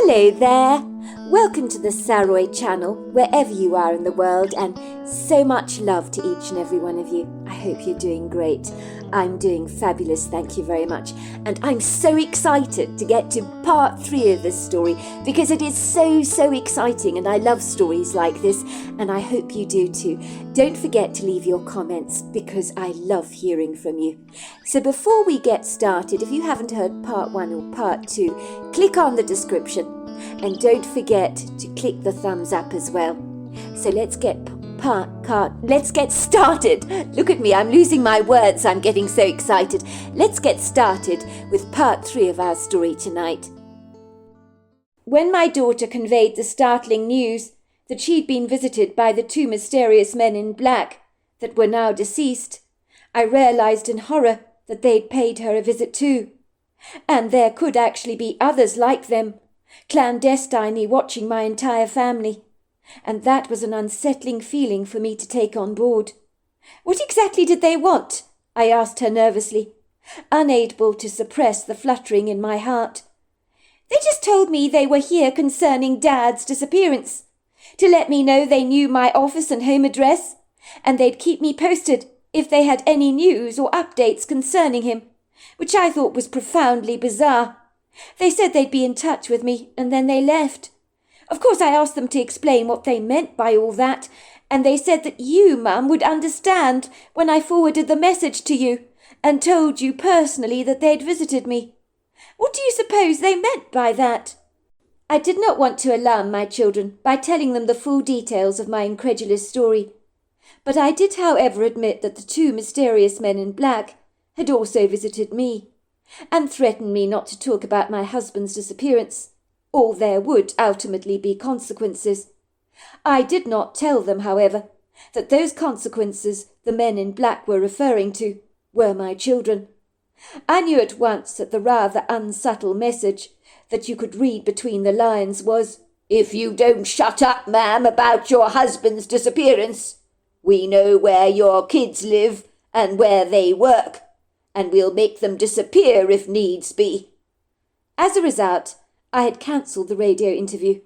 Hello there! Welcome to the Saroy channel, wherever you are in the world, and so much love to each and every one of you. I hope you're doing great. I'm doing fabulous, thank you very much. And I'm so excited to get to part 3 of this story because it is so exciting and I love stories like this and I hope you do too. Don't forget to leave your comments because I love hearing from you. So before we get started, if you haven't heard part 1 or part 2, click on the description and don't forget to click the thumbs up as well. So let's get started. Look at me, I'm losing my words. I'm getting so excited. Let's get started with part 3 of our story tonight. When my daughter conveyed the startling news that she'd been visited by the 2 mysterious men in black that were now deceased, I realized in horror that they'd paid her a visit too. And there could actually be others like them, clandestinely watching my entire family. And that was an unsettling feeling for me to take on board. What exactly did they want? I asked her nervously, unable to suppress the fluttering in my heart. They just told me they were here concerning Dad's disappearance, to let me know they knew my office and home address, and they'd keep me posted if they had any news or updates concerning him, which I thought was profoundly bizarre. They said they'd be in touch with me, and then they left. Of course, I asked them to explain what they meant by all that, and they said that you, Mum, would understand when I forwarded the message to you and told you personally that they'd visited me. What do you suppose they meant by that? I did not want to alarm my children by telling them the full details of my incredulous story, but I did, however, admit that the 2 mysterious men in black had also visited me and threatened me not to talk about my husband's disappearance, or there would ultimately be consequences. I did not tell them, however, that those consequences the men in black were referring to were my children. I knew at once that the rather unsubtle message that you could read between the lines was, "If you don't shut up, ma'am, about your husband's disappearance, we know where your kids live and where they work, and we'll make them disappear if needs be." As a result, I had cancelled the radio interview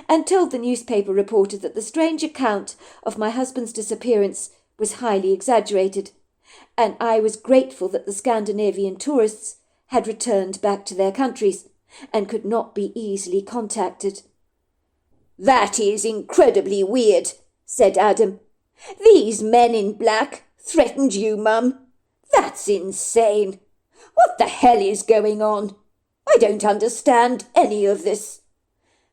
and told the newspaper reporter that the strange account of my husband's disappearance was highly exaggerated, and I was grateful that the Scandinavian tourists had returned back to their countries and could not be easily contacted. "That is incredibly weird," said Adam. "These men in black threatened you, Mum. That's insane. What the hell is going on? I don't understand any of this."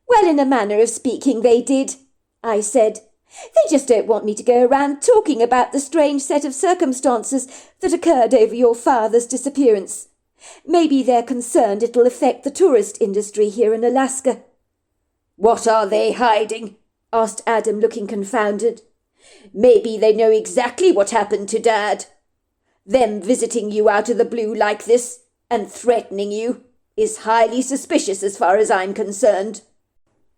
"Well, in a manner of speaking, they did," I said. "They just don't want me to go around talking about the strange set of circumstances that occurred over your father's disappearance. Maybe they're concerned it'll affect the tourist industry here in Alaska." "What are they hiding?" asked Adam, looking confounded. "Maybe they know exactly what happened to Dad. Them visiting you out of the blue like this and threatening you is highly suspicious as far as I'm concerned.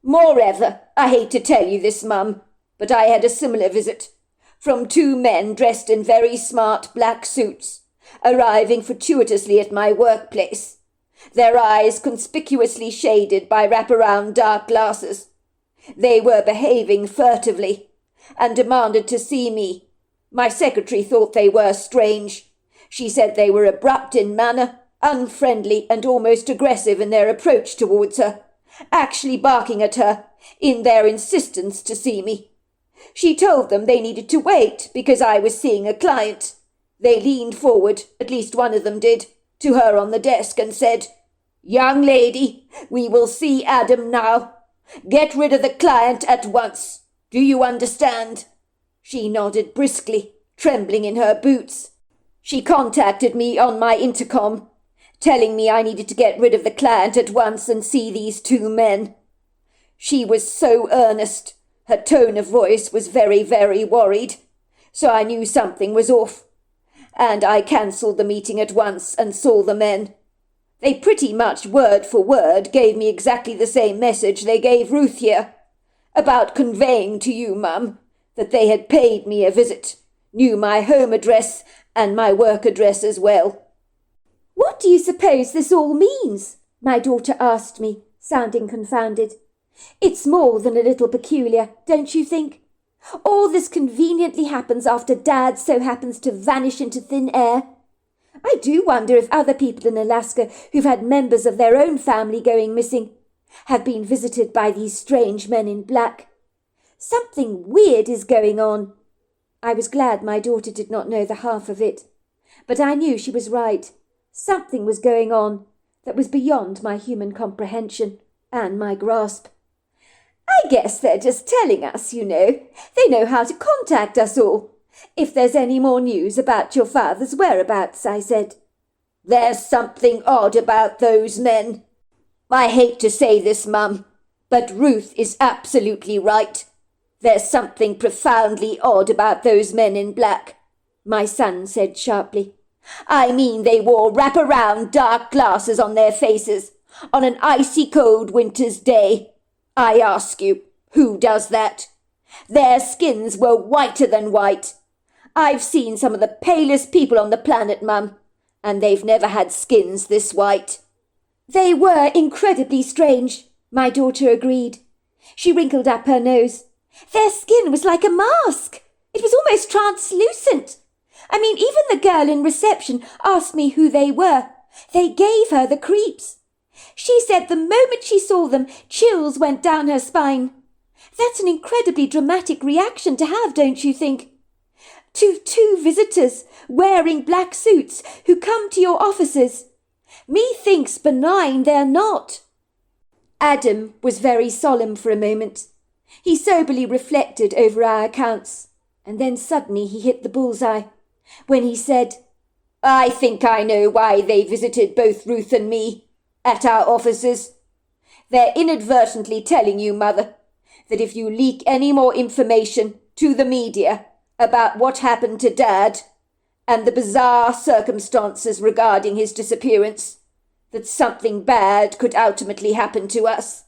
Moreover, I hate to tell you this, Mum, but I had a similar visit from 2 men dressed in very smart black suits, arriving fortuitously at my workplace, their eyes conspicuously shaded by wraparound dark glasses. They were behaving furtively and demanded to see me. My secretary thought they were strange. She said they were abrupt in manner, unfriendly and almost aggressive in their approach towards her, actually barking at her in their insistence to see me. She told them they needed to wait because I was seeing a client. They leaned forward, at least one of them did, to her on the desk and said, 'Young lady, we will see Adam now. Get rid of the client at once. Do you understand?' She nodded briskly, trembling in her boots. She contacted me on my intercom, telling me I needed to get rid of the client at once and see these 2 men. She was so earnest. Her tone of voice was very worried, so I knew something was off. And I cancelled the meeting at once and saw the men. They pretty much word for word gave me exactly the same message they gave Ruth here, about conveying to you, Mum, that they had paid me a visit, knew my home address and my work address as well." "What do you suppose this all means?" my daughter asked me, sounding confounded. "It's more than a little peculiar, don't you think? All this conveniently happens after Dad so happens to vanish into thin air. I do wonder if other people in Alaska who've had members of their own family going missing have been visited by these strange men in black. Something weird is going on." I was glad my daughter did not know the half of it, but I knew she was right. Something was going on that was beyond my human comprehension and my grasp. "I guess they're just telling us, you know. They know how to contact us all. If there's any more news about your father's whereabouts," I said. "There's something odd about those men. I hate to say this, Mum, but Ruth is absolutely right. There's something profoundly odd about those men in black," my son said sharply. "I mean, they wore wrap-around dark glasses on their faces on an icy cold winter's day. I ask you, who does that? Their skins were whiter than white. I've seen some of the palest people on the planet, Mum, and they've never had skins this white." "They were incredibly strange," my daughter agreed. She wrinkled up her nose. "Their skin was like a mask. It was almost translucent. I mean, even the girl in reception asked me who they were. They gave her the creeps. She said the moment she saw them, chills went down her spine. That's an incredibly dramatic reaction to have, don't you think? To two visitors wearing black suits who come to your offices. Methinks benign they're not." Adam was very solemn for a moment. He soberly reflected over our accounts, and then suddenly he hit the bullseye when he said, "I think I know why they visited both Ruth and me at our offices. They're inadvertently telling you, Mother, that if you leak any more information to the media about what happened to Dad and the bizarre circumstances regarding his disappearance, that something bad could ultimately happen to us.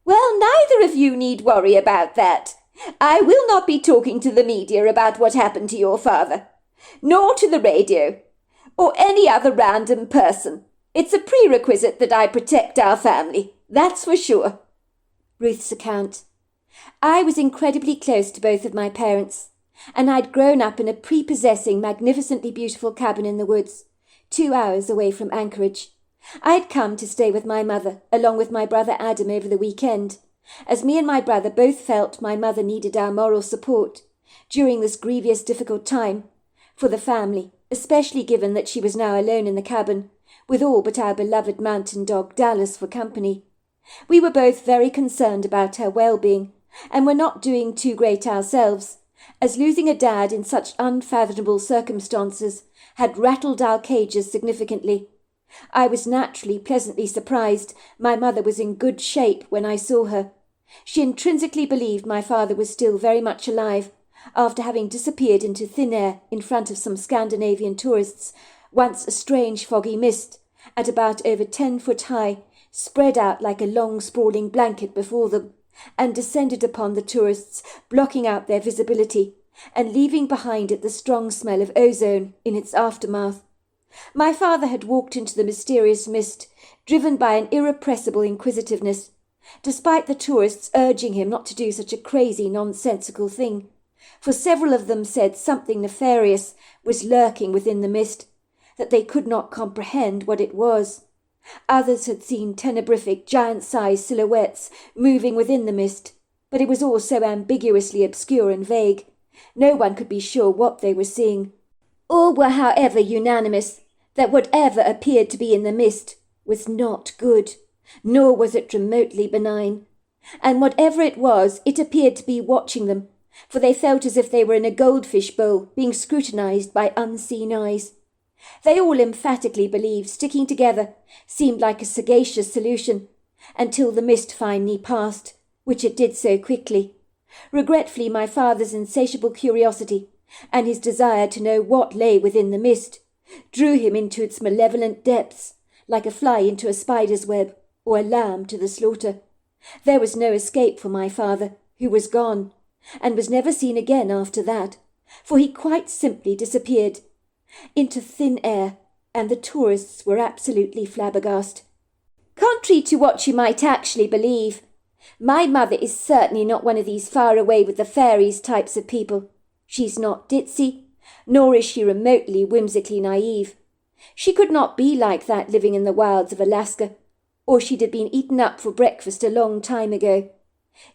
Well, neither of you need worry about that. I will not be talking to the media about what happened to your father, nor to the radio, or any other random person. It's a prerequisite that I protect our family, that's for sure." Ruth's account. I was incredibly close to both of my parents, and I'd grown up in a prepossessing, magnificently beautiful cabin in the woods, 2 hours away from Anchorage. I had come to stay with my mother, along with my brother Adam over the weekend, as me and my brother both felt my mother needed our moral support during this grievous, difficult time for the family, especially given that she was now alone in the cabin, with all but our beloved mountain dog Dallas for company. We were both very concerned about her well-being, and were not doing too great ourselves, as losing a dad in such unfathomable circumstances had rattled our cages significantly. I was naturally pleasantly surprised my mother was in good shape when I saw her. She intrinsically believed my father was still very much alive, after having disappeared into thin air in front of some Scandinavian tourists, once a strange foggy mist, at about over 10 foot high, spread out like a long sprawling blanket before them, and descended upon the tourists, blocking out their visibility, and leaving behind it the strong smell of ozone in its aftermath. My father had walked into the mysterious mist, driven by an irrepressible inquisitiveness, despite the tourists urging him not to do such a crazy, nonsensical thing, for several of them said something nefarious was lurking within the mist, that they could not comprehend what it was. Others had seen tenebrific, giant-sized silhouettes moving within the mist, but it was all so ambiguously obscure and vague, no one could be sure what they were seeing. All were, however, unanimous that whatever appeared to be in the mist was not good, nor was it remotely benign. And whatever it was, it appeared to be watching them, for they felt as if they were in a goldfish bowl being scrutinized by unseen eyes. They all emphatically believed sticking together seemed like a sagacious solution, until the mist finally passed, which it did so quickly. Regretfully, my father's insatiable curiosity and his desire to know what lay within the mist drew him into its malevolent depths, like a fly into a spider's web, or a lamb to the slaughter. There was no escape for my father, who was gone, and was never seen again after that, for he quite simply disappeared into thin air, and the tourists were absolutely flabbergasted. Contrary to what you might actually believe, my mother is certainly not one of these far away with the fairies types of people. She's not ditzy, nor is she remotely whimsically naive. She could not be like that living in the wilds of Alaska, or she'd have been eaten up for breakfast a long time ago.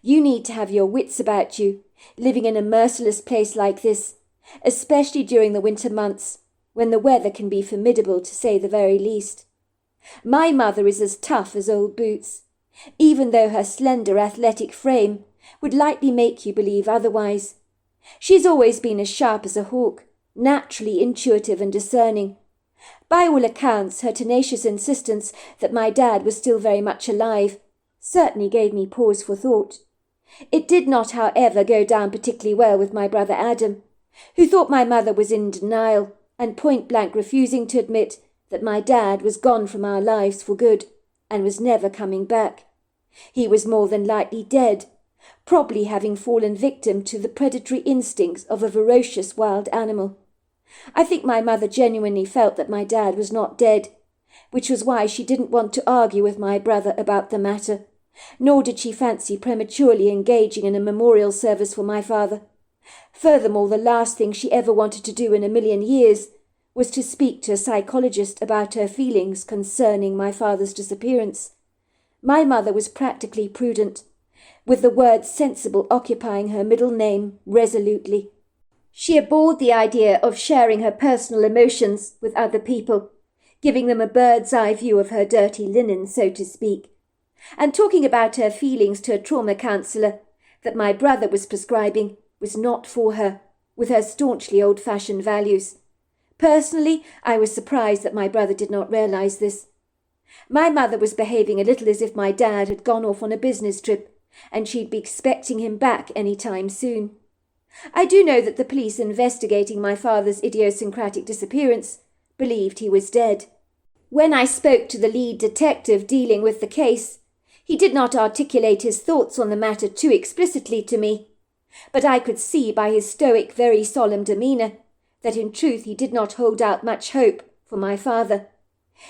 You need to have your wits about you, living in a merciless place like this, especially during the winter months, when the weather can be formidable to say the very least. My mother is as tough as old boots, even though her slender athletic frame would likely make you believe otherwise. She's always been as sharp as a hawk, naturally intuitive and discerning. By all accounts, her tenacious insistence that my dad was still very much alive certainly gave me pause for thought. It did not, however, go down particularly well with my brother Adam, who thought my mother was in denial and point-blank refusing to admit that my dad was gone from our lives for good and was never coming back. He was more than likely dead, probably having fallen victim to the predatory instincts of a ferocious wild animal. I think my mother genuinely felt that my dad was not dead, which was why she didn't want to argue with my brother about the matter, nor did she fancy prematurely engaging in a memorial service for my father. Furthermore, the last thing she ever wanted to do in a million years was to speak to a psychologist about her feelings concerning my father's disappearance. My mother was practically prudent, with the word sensible occupying her middle name resolutely. She abhorred the idea of sharing her personal emotions with other people, giving them a bird's-eye view of her dirty linen, so to speak, and talking about her feelings to a trauma counsellor that my brother was prescribing was not for her, with her staunchly old-fashioned values. Personally, I was surprised that my brother did not realize this. My mother was behaving a little as if my dad had gone off on a business trip, and she'd be expecting him back any time soon. I do know that the police investigating my father's idiosyncratic disappearance believed he was dead. When I spoke to the lead detective dealing with the case, he did not articulate his thoughts on the matter too explicitly to me, but I could see by his stoic, very solemn demeanour that in truth he did not hold out much hope for my father.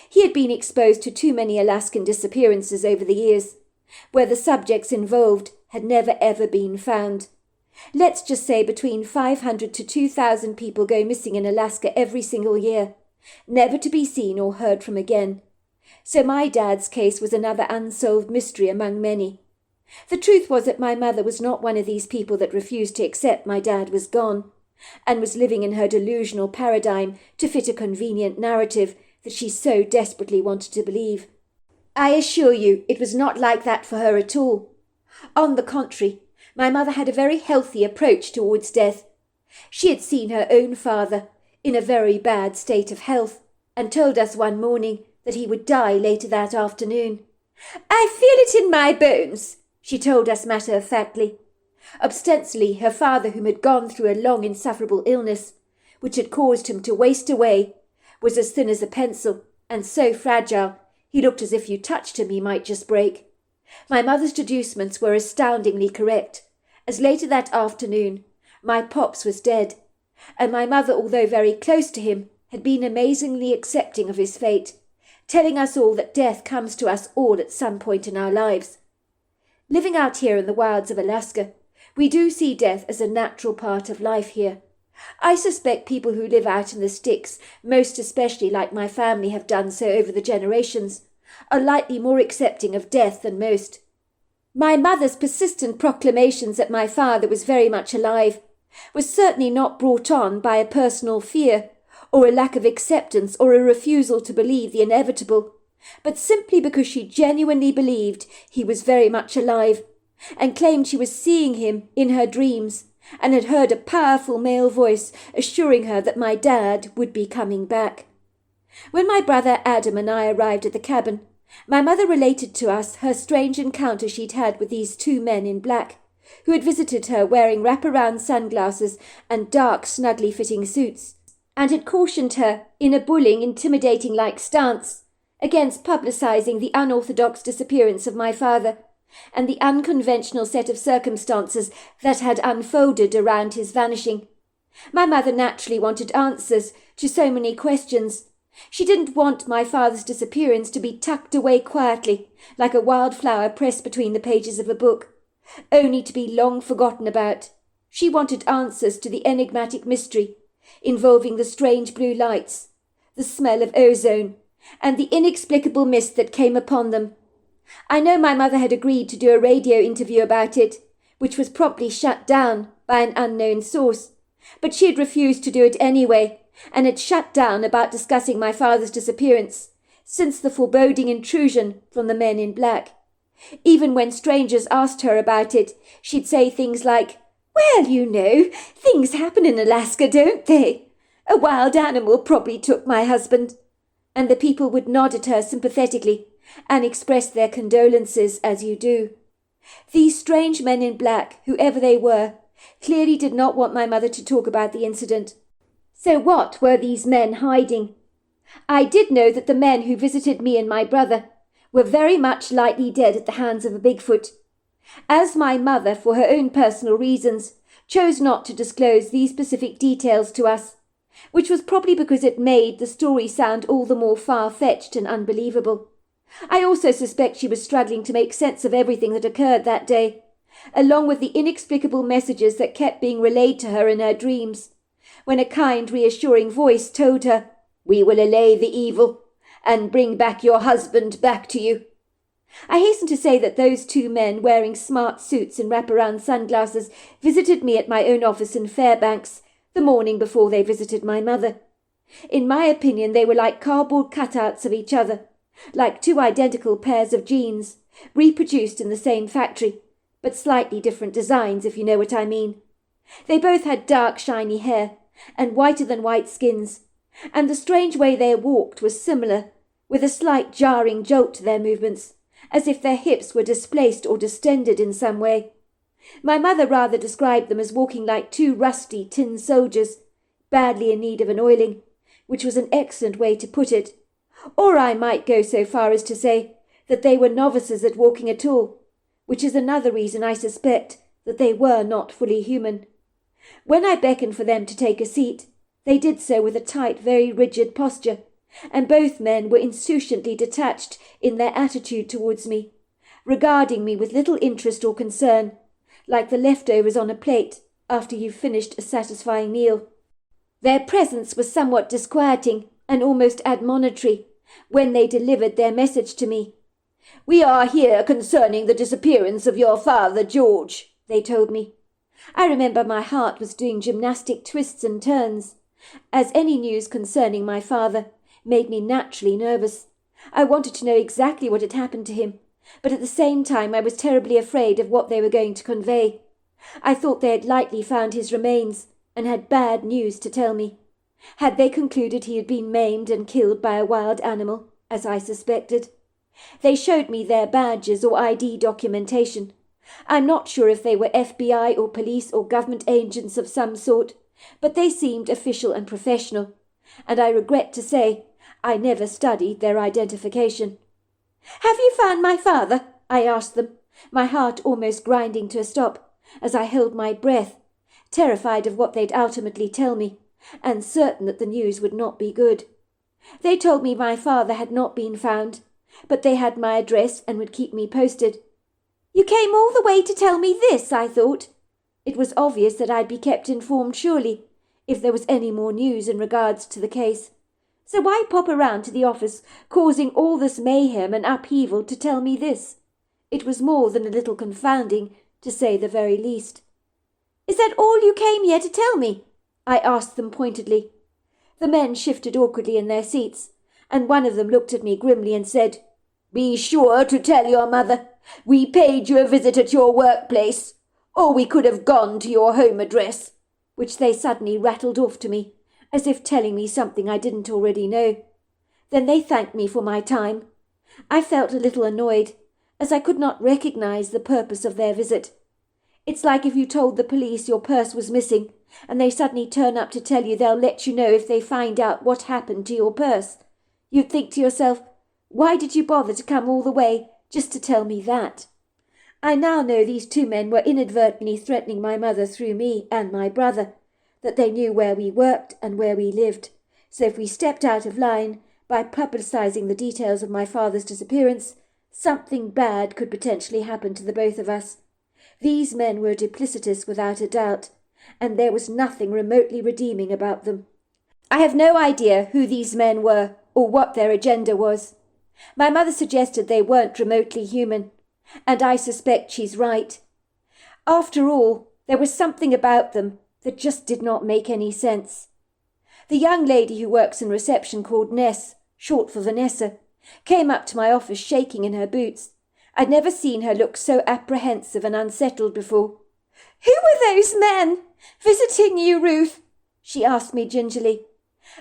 He had been exposed to too many Alaskan disappearances over the years, where the subjects involved had never ever been found. Let's just say between 500 to 2,000 people go missing in Alaska every single year, never to be seen or heard from again. So my dad's case was another unsolved mystery among many. The truth was that my mother was not one of these people that refused to accept my dad was gone, and was living in her delusional paradigm to fit a convenient narrative that she so desperately wanted to believe. I assure you it was not like that for her at all. On the contrary, my mother had a very healthy approach towards death. She had seen her own father in a very bad state of health, and told us one morning that he would die later that afternoon. "I feel it in my bones," she told us matter-of-factly. Ostensibly, her father, whom had gone through a long insufferable illness, which had caused him to waste away, was as thin as a pencil, and so fragile he looked as if you touched him he might just break. My mother's deducements were astoundingly correct, as later that afternoon my pops was dead, and my mother, although very close to him, had been amazingly accepting of his fate, telling us all that death comes to us all at some point in our lives. Living out here in the wilds of Alaska, we do see death as a natural part of life here. I suspect people who live out in the sticks, most especially like my family have done so over the generations, are likely more accepting of death than most. My mother's persistent proclamations that my father was very much alive was certainly not brought on by a personal fear, or a lack of acceptance, or a refusal to believe the inevitable, but simply because she genuinely believed he was very much alive, and claimed she was seeing him in her dreams, and had heard a powerful male voice assuring her that my dad would be coming back. When my brother Adam and I arrived at the cabin, my mother related to us her strange encounter she'd had with these two men in black, who had visited her wearing wraparound sunglasses and dark, snugly fitting suits, and had cautioned her, in a bullying, intimidating-like stance, against publicising the unorthodox disappearance of my father, and the unconventional set of circumstances that had unfolded around his vanishing. My mother naturally wanted answers to so many questions, She didn't want my father's disappearance to be tucked away quietly, like a wildflower pressed between the pages of a book, only to be long forgotten about. She wanted answers to the enigmatic mystery involving the strange blue lights, the smell of ozone, and the inexplicable mist that came upon them. I know my mother had agreed to do a radio interview about it, which was promptly shut down by an unknown source, but she had refused to do it anyway, and had shut down about discussing my father's disappearance since the foreboding intrusion from the men in black. Even when strangers asked her about it, she'd say things like, "Well, you know, things happen in Alaska, don't they? A wild animal probably took my husband." And the people would nod at her sympathetically and express their condolences as you do. These strange men in black, whoever they were, clearly did not want my mother to talk about the incident. So what were these men hiding? I did know that the men who visited me and my brother were very much likely dead at the hands of a Bigfoot. As my mother, for her own personal reasons, chose not to disclose these specific details to us, which was probably because it made the story sound all the more far-fetched and unbelievable. I also suspect she was struggling to make sense of everything that occurred that day, along with the inexplicable messages that kept being relayed to her in her dreams, when a kind, reassuring voice told her, "We will allay the evil and bring back your husband back to you." I hasten to say that those two men wearing smart suits and wraparound sunglasses visited me at my own office in Fairbanks the morning before they visited my mother. In my opinion, they were like cardboard cutouts of each other, like two identical pairs of jeans, reproduced in the same factory, but slightly different designs, if you know what I mean. They both had dark, shiny hair and whiter-than-white skins, and the strange way they walked was similar, with a slight jarring jolt to their movements, as if their hips were displaced or distended in some way. My mother rather described them as walking like two rusty tin soldiers, badly in need of an oiling, which was an excellent way to put it. Or I might go so far as to say that they were novices at walking at all, which is another reason I suspect that they were not fully human. When I beckoned for them to take a seat, they did so with a tight, very rigid posture, and both men were insouciantly detached in their attitude towards me, regarding me with little interest or concern, like the leftovers on a plate after you've finished a satisfying meal. Their presence was somewhat disquieting and almost admonitory when they delivered their message to me. "We are here concerning the disappearance of your father, George," they told me. I remember my heart was doing gymnastic twists and turns, as any news concerning my father made me naturally nervous. I wanted to know exactly what had happened to him, but at the same time I was terribly afraid of what they were going to convey. I thought they had likely found his remains and had bad news to tell me. Had they concluded he had been maimed and killed by a wild animal, as I suspected? They showed me their badges or ID documentation. I'm not sure if they were FBI or police or government agents of some sort, but they seemed official and professional, and I regret to say I never studied their identification. "Have you found my father?" I asked them, my heart almost grinding to a stop, as I held my breath, terrified of what they'd ultimately tell me, and certain that the news would not be good. They told me my father had not been found, but they had my address and would keep me posted. "You came all the way to tell me this," I thought. It was obvious that I'd be kept informed, surely, if there was any more news in regards to the case. So why pop around to the office, causing all this mayhem and upheaval to tell me this? It was more than a little confounding, to say the very least. "Is that all you came here to tell me?" I asked them pointedly. The men shifted awkwardly in their seats, and one of them looked at me grimly and said, "Be sure to tell your mother. We paid you a visit at your workplace, or we could have gone to your home address," which they suddenly rattled off to me, as if telling me something I didn't already know. Then they thanked me for my time. I felt a little annoyed, as I could not recognize the purpose of their visit. It's like if you told the police your purse was missing, and they suddenly turn up to tell you they'll let you know if they find out what happened to your purse. You'd think to yourself, why did you bother to come all the way just to tell me that? I now know these two men were inadvertently threatening my mother through me and my brother, that they knew where we worked and where we lived, so if we stepped out of line, by publicizing the details of my father's disappearance, something bad could potentially happen to the both of us. These men were duplicitous without a doubt, and there was nothing remotely redeeming about them. I have no idea who these men were or what their agenda was. My mother suggested they weren't remotely human, and I suspect she's right. After all, there was something about them that just did not make any sense. The young lady who works in reception, called Ness, short for Vanessa, came up to my office shaking in her boots. I'd never seen her look so apprehensive and unsettled before. "Who were those men visiting you, Ruth?" she asked me gingerly.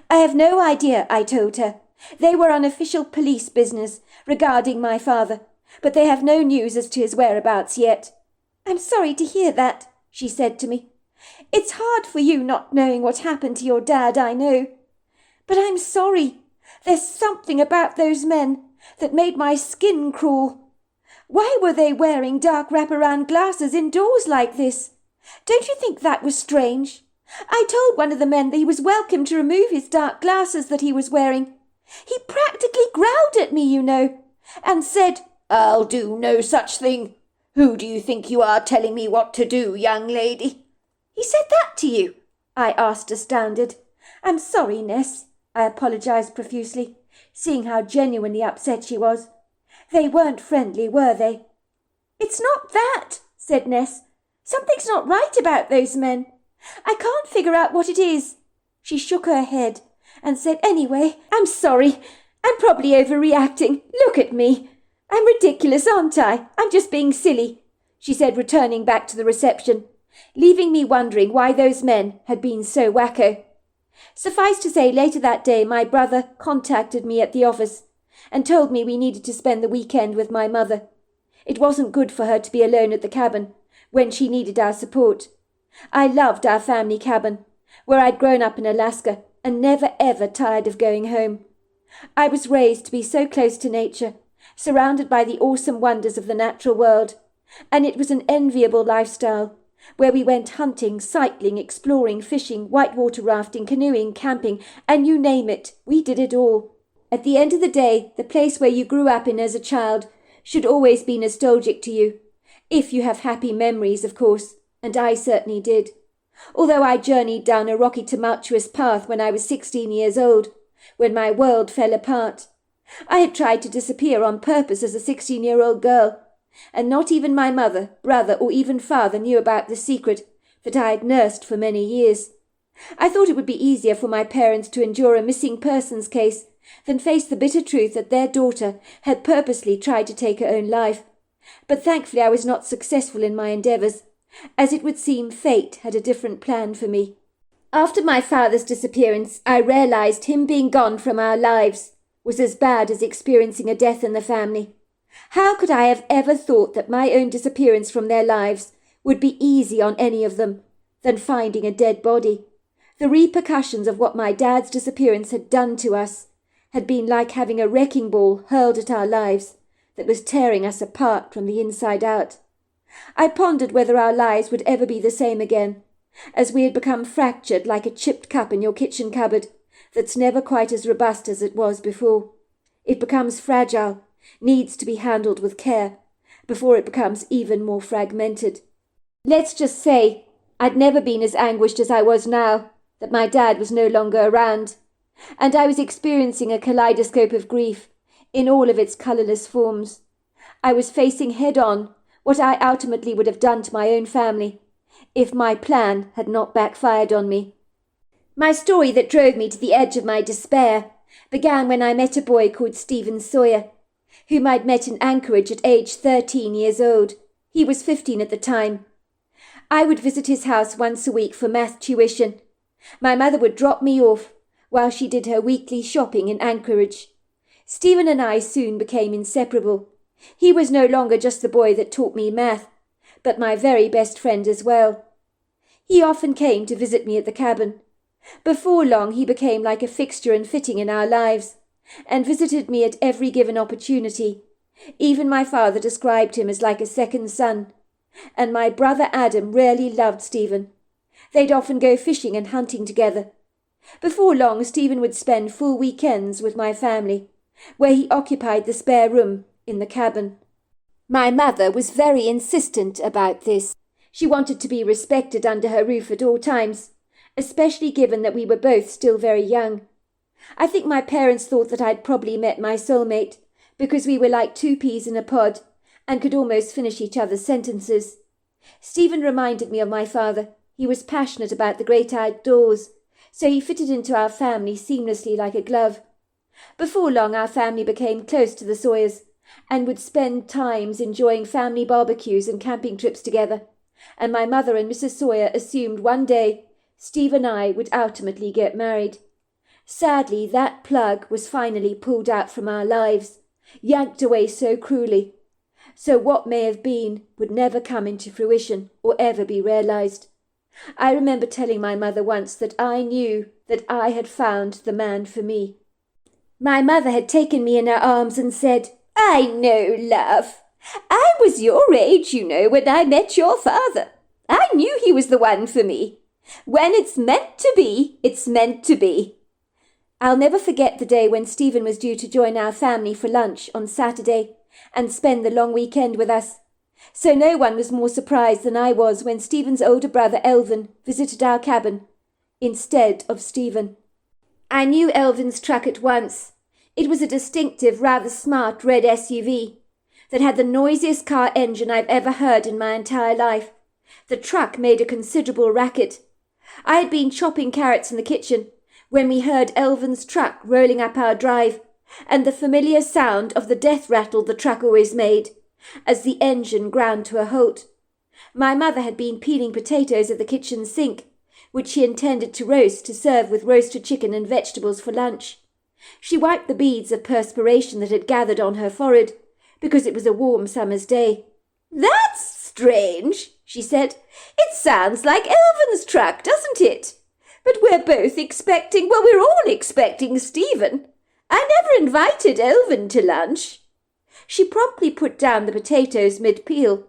"I have no idea," I told her. "They were on official police business regarding my father, but they have no news as to his whereabouts yet." "I'm sorry to hear that," she said to me. "It's hard for you not knowing what happened to your dad, I know. But I'm sorry. There's something about those men that made my skin crawl. Why were they wearing dark wraparound glasses indoors like this? Don't you think that was strange? I told one of the men that he was welcome to remove his dark glasses that he was wearing. He practically growled at me, you know, and said, 'I'll do no such thing. Who do you think you are telling me what to do, young lady?'" "He said that to you?" I asked, astounded. "I'm sorry, Ness," I apologized profusely, seeing how genuinely upset she was. "They weren't friendly, were they?" "It's not that," said Ness. "Something's not right about those men. I can't figure out what it is." She shook her head and said, "Anyway, I'm sorry. I'm probably overreacting. Look at me. I'm ridiculous, aren't I? I'm just being silly," she said, returning back to the reception, leaving me wondering why those men had been so wacko. Suffice to say, later that day my brother contacted me at the office and told me we needed to spend the weekend with my mother. It wasn't good for her to be alone at the cabin when she needed our support. I loved our family cabin, where I'd grown up in Alaska and never ever tired of going home. I was raised to be so close to nature, surrounded by the awesome wonders of the natural world, and it was an enviable lifestyle, where we went hunting, cycling, exploring, fishing, whitewater rafting, canoeing, camping, and you name it, we did it all. At the end of the day, the place where you grew up in as a child should always be nostalgic to you, if you have happy memories, of course, and I certainly did. Although I journeyed down a rocky, tumultuous path when I was 16 years old, when my world fell apart. I had tried to disappear on purpose as a 16-year-old girl, and not even my mother, brother, or even father knew about the secret that I had nursed for many years. I thought it would be easier for my parents to endure a missing persons case than face the bitter truth that their daughter had purposely tried to take her own life. But thankfully I was not successful in my endeavours, as it would seem fate had a different plan for me. After my father's disappearance, I realized him being gone from our lives was as bad as experiencing a death in the family. How could I have ever thought that my own disappearance from their lives would be easy on any of them than finding a dead body? The repercussions of what my dad's disappearance had done to us had been like having a wrecking ball hurled at our lives that was tearing us apart from the inside out. I pondered whether our lives would ever be the same again, as we had become fractured like a chipped cup in your kitchen cupboard that's never quite as robust as it was before. It becomes fragile, needs to be handled with care, before it becomes even more fragmented. Let's just say I'd never been as anguished as I was now that my dad was no longer around, and I was experiencing a kaleidoscope of grief in all of its colourless forms. I was facing head-on what I ultimately would have done to my own family if my plan had not backfired on me. My story that drove me to the edge of my despair began when I met a boy called Stephen Sawyer, whom I'd met in Anchorage at age 13 years old. He was 15 at the time. I would visit his house once a week for math tuition. My mother would drop me off while she did her weekly shopping in Anchorage. Stephen and I soon became inseparable. He was no longer just the boy that taught me math, but my very best friend as well. He often came to visit me at the cabin. Before long he became like a fixture and fitting in our lives, and visited me at every given opportunity. Even my father described him as like a second son, and my brother Adam really loved Stephen. They'd often go fishing and hunting together. Before long, Stephen would spend full weekends with my family, where he occupied the spare room in the cabin. My mother was very insistent about this. She wanted to be respected under her roof at all times, especially given that we were both still very young. I think my parents thought that I'd probably met my soulmate, because we were like two peas in a pod and could almost finish each other's sentences. Stephen reminded me of my father. He was passionate about the great outdoors, so he fitted into our family seamlessly like a glove. Before long, our family became close to the Sawyers and would spend times enjoying family barbecues and camping trips together, and my mother and Mrs. Sawyer assumed one day Steve and I would ultimately get married. Sadly, that plug was finally pulled out from our lives, yanked away so cruelly. So what may have been would never come into fruition or ever be realized. I remember telling my mother once that I knew that I had found the man for me. My mother had taken me in her arms and said, "I know, love. I was your age, you know, when I met your father. I knew he was the one for me. When it's meant to be, it's meant to be." I'll never forget the day when Stephen was due to join our family for lunch on Saturday and spend the long weekend with us. So no one was more surprised than I was when Stephen's older brother Elvin visited our cabin instead of Stephen. I knew Elvin's truck at once. It was a distinctive, rather smart red SUV that had the noisiest car engine I've ever heard in my entire life. The truck made a considerable racket. I had been chopping carrots in the kitchen when we heard Elvin's truck rolling up our drive, and the familiar sound of the death rattle the truck always made as the engine ground to a halt. My mother had been peeling potatoes at the kitchen sink, which she intended to roast to serve with roasted chicken and vegetables for lunch. She wiped the beads of perspiration that had gathered on her forehead, because it was a warm summer's day. "That's strange," she said. "It sounds like Elvin's truck, doesn't it? But we're all expecting Stephen. I never invited Elvin to lunch." She promptly put down the potatoes mid-peel,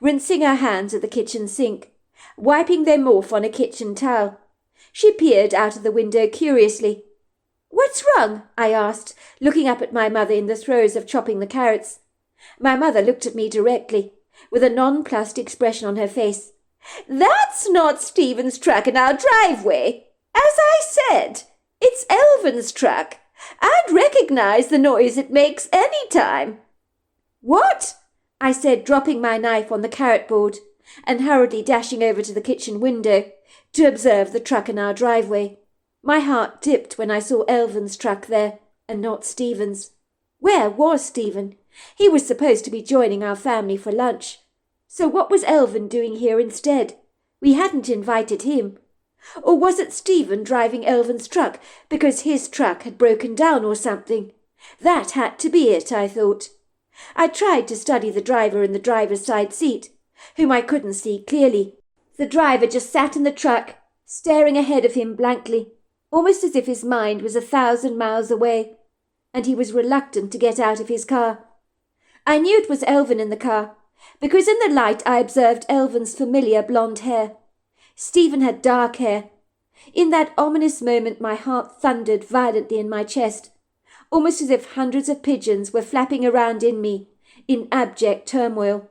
rinsing her hands at the kitchen sink, wiping them off on a kitchen towel. She peered out of the window curiously. "What's wrong?" I asked, looking up at my mother in the throes of chopping the carrots. My mother looked at me directly, with a nonplussed expression on her face. "That's not Stephen's truck in our driveway. As I said, it's Elvin's truck. I'd recognize the noise it makes any time." "What?" I said, dropping my knife on the carrot board and hurriedly dashing over to the kitchen window to observe the truck in our driveway. My heart dipped when I saw Elvin's truck there, and not Stephen's. Where was Stephen? He was supposed to be joining our family for lunch. So what was Elvin doing here instead? We hadn't invited him. Or was it Stephen driving Elvin's truck because his truck had broken down or something? That had to be it, I thought. I tried to study the driver in the driver's side seat, whom I couldn't see clearly. The driver just sat in the truck, staring ahead of him blankly, almost as if his mind was 1,000 miles away, and he was reluctant to get out of his car. I knew it was Elvin in the car, because in the light I observed Elvin's familiar blonde hair. Stephen had dark hair. In that ominous moment my heart thundered violently in my chest, almost as if hundreds of pigeons were flapping around in me, in abject turmoil.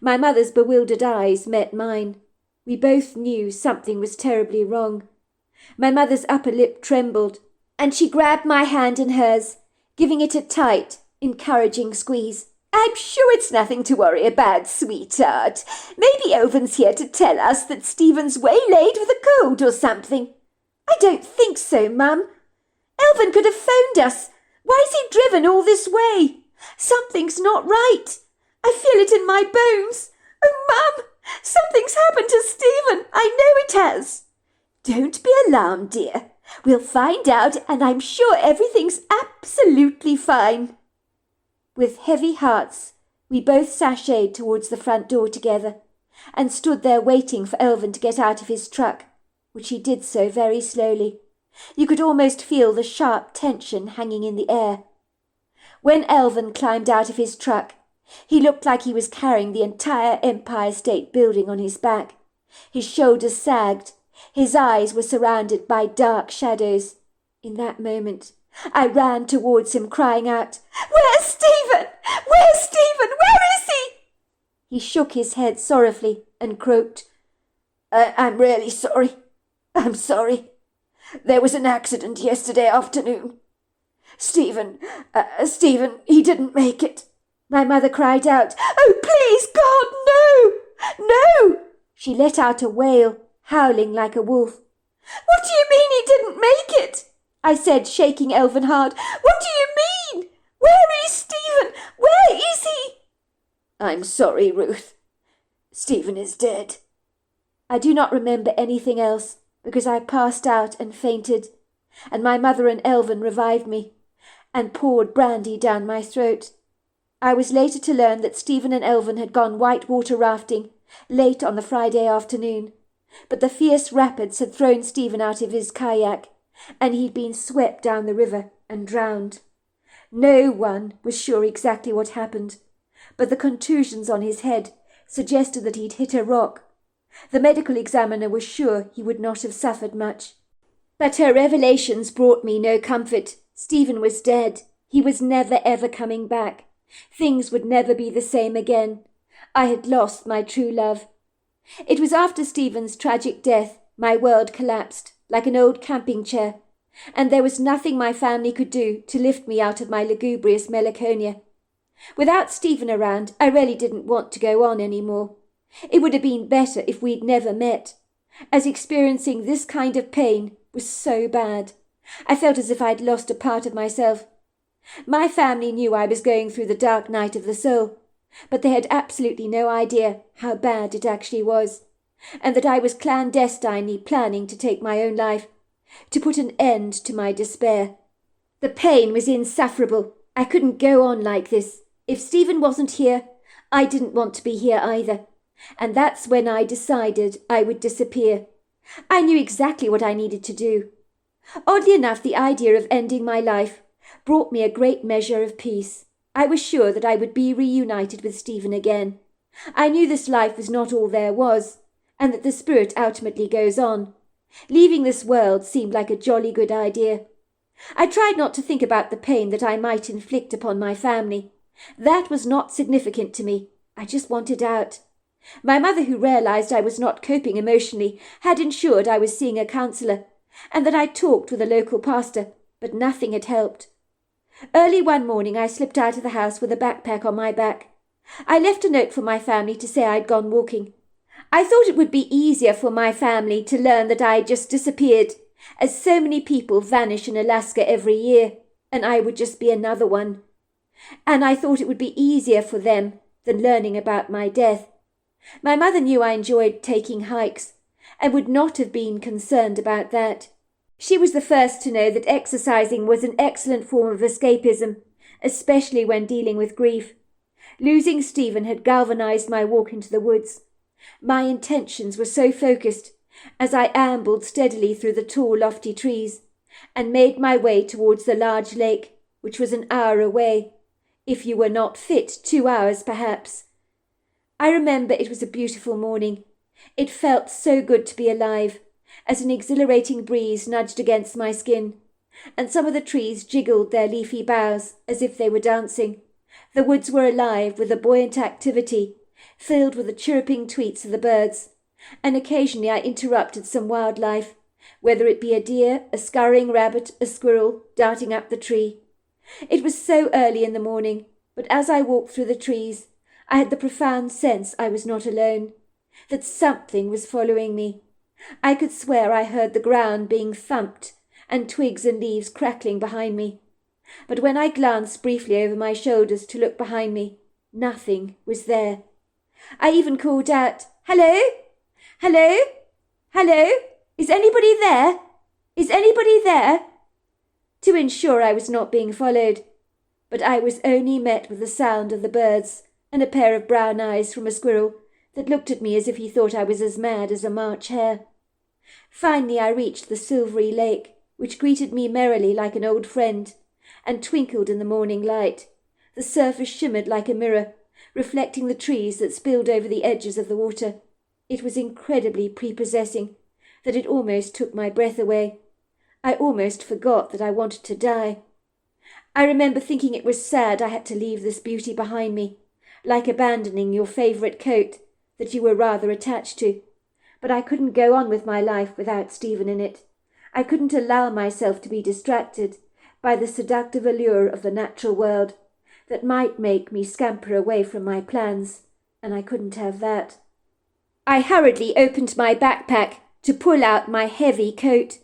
My mother's bewildered eyes met mine. We both knew something was terribly wrong. My mother's upper lip trembled, and she grabbed my hand in hers, giving it a tight, encouraging squeeze. "I'm sure it's nothing to worry about, sweetheart. Maybe Elvin's here to tell us that Stephen's waylaid with a cold or something." "I don't think so, Mum. Elvin could have phoned us. Why's he driven all this way? Something's not right. I feel it in my bones. Oh, Mum, something's happened to Stephen. I know it has." "Don't be alarmed, dear. We'll find out, and I'm sure everything's absolutely fine." With heavy hearts, we both sashayed towards the front door together, and stood there waiting for Elvin to get out of his truck, which he did so very slowly. You could almost feel the sharp tension hanging in the air. When Elvin climbed out of his truck, he looked like he was carrying the entire Empire State Building on his back. His shoulders sagged, His eyes were surrounded by dark shadows. In that moment, I ran towards him, crying out, "Where's Stephen? Where's Stephen? Where is he?" He shook his head sorrowfully and croaked, I'm really sorry. I'm sorry. There was an accident yesterday afternoon. Stephen, he didn't make it." My mother cried out, "Oh, please, God, no! No!" She let out a wail, howling like a wolf. "What do you mean he didn't make it?" I said, shaking Elvin hard. "What do you mean? Where is Stephen? Where is he?" "I'm sorry, Ruth. Stephen is dead." I do not remember anything else, because I passed out and fainted, and my mother and Elvin revived me and poured brandy down my throat. I was later to learn that Stephen and Elvin had gone whitewater rafting late on the Friday afternoon, but the fierce rapids had thrown Stephen out of his kayak, and he'd been swept down the river and drowned. No one was sure exactly what happened, but the contusions on his head suggested that he'd hit a rock. The medical examiner was sure he would not have suffered much. But her revelations brought me no comfort. Stephen was dead. He was never ever coming back. Things would never be the same again. I had lost my true love. It was after Stephen's tragic death my world collapsed like an old camping chair, and there was nothing my family could do to lift me out of my lugubrious melancholia. Without Stephen around, I really didn't want to go on any more. It would have been better if we'd never met, as experiencing this kind of pain was so bad. I felt as if I'd lost a part of myself. My family knew I was going through the dark night of the soul, but they had absolutely no idea how bad it actually was, and that I was clandestinely planning to take my own life, to put an end to my despair. The pain was insufferable. I couldn't go on like this. If Stephen wasn't here, I didn't want to be here either. And that's when I decided I would disappear. I knew exactly what I needed to do. Oddly enough, the idea of ending my life brought me a great measure of peace. I was sure that I would be reunited with Stephen again. I knew this life was not all there was, and that the spirit ultimately goes on. Leaving this world seemed like a jolly good idea. I tried not to think about the pain that I might inflict upon my family. That was not significant to me. I just wanted out. My mother, who realized I was not coping emotionally, had ensured I was seeing a counsellor, and that I talked with a local pastor, but nothing had helped. Early one morning I slipped out of the house with a backpack on my back. I left a note for my family to say I'd gone walking. I thought it would be easier for my family to learn that I had just disappeared, as so many people vanish in Alaska every year, and I would just be another one. And I thought it would be easier for them than learning about my death. My mother knew I enjoyed taking hikes, and would not have been concerned about that. She was the first to know that exercising was an excellent form of escapism, especially when dealing with grief. Losing Stephen had galvanized my walk into the woods. My intentions were so focused, as I ambled steadily through the tall, lofty trees, and made my way towards the large lake, which was an hour away. If you were not fit, 2 hours perhaps. I remember it was a beautiful morning. It felt so good to be alive, as an exhilarating breeze nudged against my skin, and some of the trees jiggled their leafy boughs as if they were dancing. The woods were alive with a buoyant activity, filled with the chirruping tweets of the birds, and occasionally I interrupted some wildlife, whether it be a deer, a scurrying rabbit, a squirrel, darting up the tree. It was so early in the morning, but as I walked through the trees, I had the profound sense I was not alone, that something was following me. I could swear I heard the ground being thumped and twigs and leaves crackling behind me. But when I glanced briefly over my shoulders to look behind me, nothing was there. I even called out, "Hello? Hello? Hello? Is anybody there? Is anybody there?" to ensure I was not being followed. But I was only met with the sound of the birds and a pair of brown eyes from a squirrel that looked at me as if he thought I was as mad as a March hare. Finally I reached the silvery lake, which greeted me merrily like an old friend, and twinkled in the morning light. The surface shimmered like a mirror, reflecting the trees that spilled over the edges of the water. It was incredibly prepossessing, that it almost took my breath away. I almost forgot that I wanted to die. I remember thinking it was sad I had to leave this beauty behind me, like abandoning your favourite coat that you were rather attached to. But I couldn't go on with my life without Stephen in it. I couldn't allow myself to be distracted by the seductive allure of the natural world that might make me scamper away from my plans, and I couldn't have that. I hurriedly opened my backpack to pull out my heavy coat,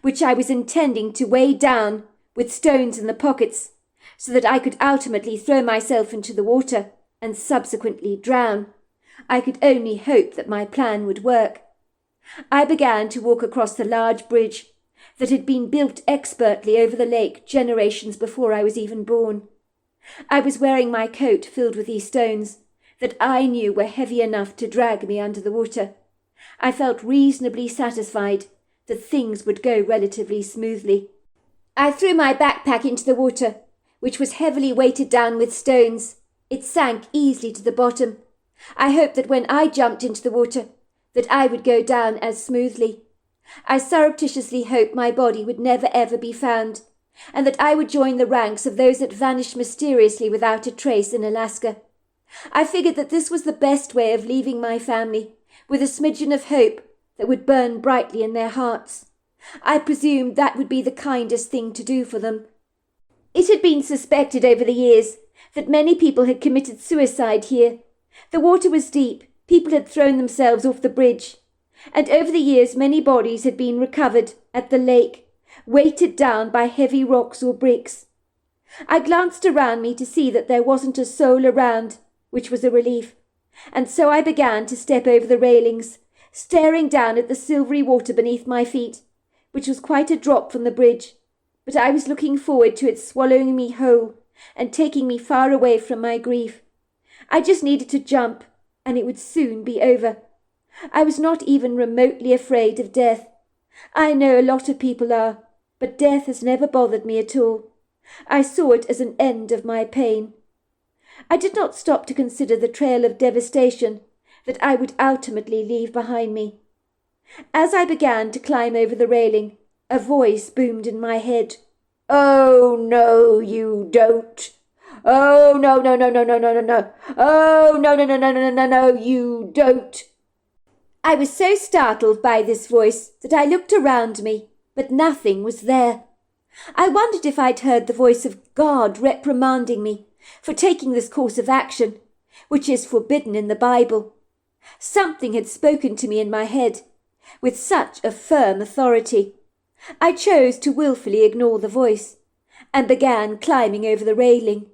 which I was intending to weigh down with stones in the pockets, so that I could ultimately throw myself into the water and subsequently drown. I could only hope that my plan would work. I began to walk across the large bridge that had been built expertly over the lake generations before I was even born. I was wearing my coat filled with these stones that I knew were heavy enough to drag me under the water. I felt reasonably satisfied that things would go relatively smoothly. I threw my backpack into the water, which was heavily weighted down with stones. It sank easily to the bottom. I hoped that when I jumped into the water, that I would go down as smoothly. I surreptitiously hoped my body would never ever be found, and that I would join the ranks of those that vanished mysteriously without a trace in Alaska. I figured that this was the best way of leaving my family, with a smidgen of hope that would burn brightly in their hearts. I presumed that would be the kindest thing to do for them. It had been suspected over the years that many people had committed suicide here. The water was deep, people had thrown themselves off the bridge, and over the years many bodies had been recovered at the lake, weighted down by heavy rocks or bricks. I glanced around me to see that there wasn't a soul around, which was a relief, and so I began to step over the railings, staring down at the silvery water beneath my feet, which was quite a drop from the bridge, but I was looking forward to it swallowing me whole and taking me far away from my grief. I just needed to jump, and it would soon be over. I was not even remotely afraid of death. I know a lot of people are, but death has never bothered me at all. I saw it as an end of my pain. I did not stop to consider the trail of devastation that I would ultimately leave behind me. As I began to climb over the railing, a voice boomed in my head. "Oh, no, you don't. Oh, no, no, no, no, no, no, no, no. Oh, no, no, no, no, no, no, no, you don't." I was so startled by this voice that I looked around me, but nothing was there. I wondered if I'd heard the voice of God reprimanding me for taking this course of action, which is forbidden in the Bible. Something had spoken to me in my head, with such a firm authority. I chose to willfully ignore the voice, and began climbing over the railing.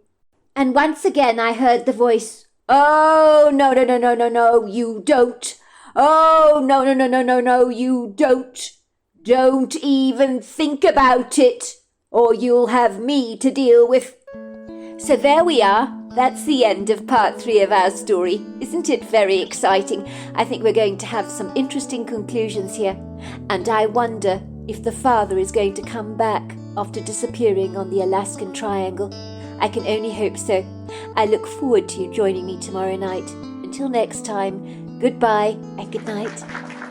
And once again I heard the voice, "Oh, no, no, no, no, no, no, you don't. Oh, no, no, no, no, no, no, you don't. Don't even think about it, or you'll have me to deal with." So there we are. That's the end of part 3 of our story. Isn't it very exciting? I think we're going to have some interesting conclusions here. And I wonder if the father is going to come back after disappearing on the Alaskan Triangle. I can only hope so. I look forward to you joining me tomorrow night. Until next time, goodbye and good night.